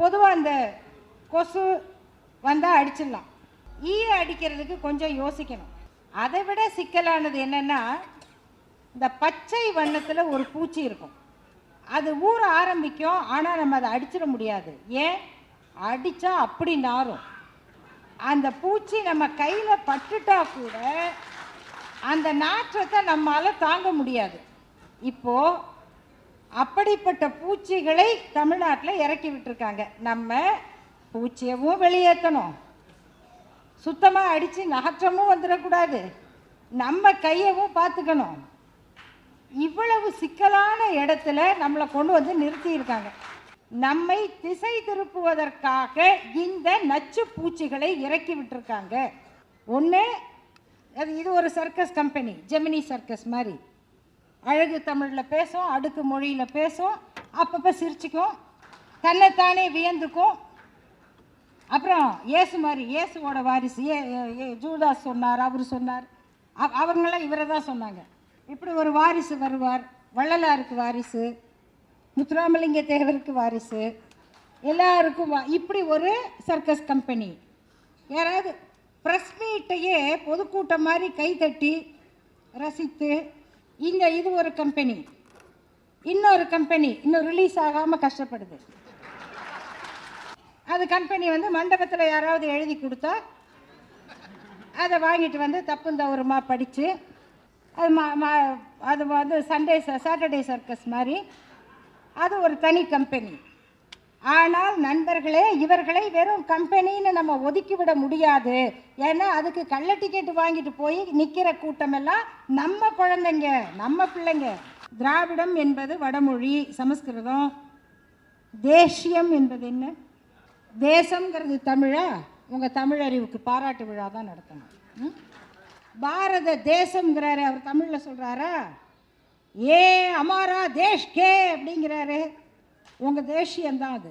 பொதுவாக இந்த கொசு வந்தால் அடிச்சிடலாம். அடிக்கிறதுக்கு கொஞ்சம் யோசிக்கணும். அதை விட சிக்கலானது என்னென்னா, இந்த பச்சை வண்ணத்தில் ஒரு பூச்சி இருக்கும். அது ஊற ஆரம்பிக்கும், ஆனால் நம்ம அதை அடிச்சிட முடியாது. ஏன்? அடித்தா அப்படி நாரும். அந்த பூச்சி நம்ம கையில் பட்டுட்டா கூட அந்த நாற்றத்தை நம்மளால் தாங்க முடியாது. இப்போது அப்படிப்பட்ட பூச்சிகளை தமிழ்நாட்டில் இறக்கி விட்டுருக்காங்க. நம்ம பூச்சியவும் வெளியேற்றணும், சுத்தமாக அடித்து நகற்றமும் வந்துடக்கூடாது, நம்ம கையவும் பார்த்துக்கணும். இவ்வளவு சிக்கலான இடத்துல நம்மளை கொண்டு வந்து நிறுத்தியிருக்காங்க. நம்மை திசை திருப்புவதற்காக இந்த நச்சு பூச்சிகளை இறக்கி விட்டுருக்காங்க. ஒன்று, இது ஒரு சர்க்கஸ் கம்பெனி, ஜெமினி சர்க்கஸ் மாதிரி. அழகு தமிழில் பேசும், அடுக்கு மொழியில் பேசும், அப்பப்போ சிரிச்சுக்கும், தன்னைத்தானே வியந்துக்கும். அப்புறம் இயேசு மாதிரி, இயேசுவோட வாரிசு ஜூதாஸ் சொன்னார், அவர் சொன்னார், அவங்களாம் இவரை தான் சொன்னாங்க. இப்படி ஒரு வாரிசு வருவார், வள்ளலாருக்கு வாரிசு, முத்துராமலிங்க தேவருக்கு வாரிசு, எல்லாருக்கும் இப்படி ஒரு சர்க்கஸ் கம்பெனி. யாராவது ப்ரெஸ் மீட்டையே பொதுக்கூட்டம் மாதிரி கைத்தட்டி ரசித்து, இது ஒரு கம்பெனி, இன்னொரு கம்பெனி இன்னும் ரிலீஸ் ஆகாமல் கஷ்டப்படுது. அது கம்பெனி மண்டபத்தில் யாராவது எழுதி கொடுத்தா அதை வாங்கிட்டு தப்பு தவறுமாக படித்து அது சாட்டர்டே சர்க்கஸ் மாதிரி, அது ஒரு தனி கம்பெனி. ஆனால் நண்பர்களே, இவர்களை வெறும் கம்பெனின்னு நம்ம ஒதுக்கிவிட முடியாது. ஏன்னா அதுக்கு கள்ள டிக்கெட் வாங்கிட்டு போய் நிற்கிற கூட்டமெல்லாம் நம்ம குழந்தைங்க, நம்ம பிள்ளைங்க. திராவிடம் என்பது வடமொழி, சமஸ்கிருதம். தேசியம் என்பது என்ன? தேசம்ங்கிறது தமிழா? உங்கள் தமிழறிவுக்கு பாராட்டு விழா தான் நடத்தணும். பாரத தேசம்ங்கிறாரு, அவர் தமிழில் சொல்கிறாரா? ஏ அமாரா தேஷ் கே அப்படிங்கிறாரு. உங்கள் தேசியம்தான் அது.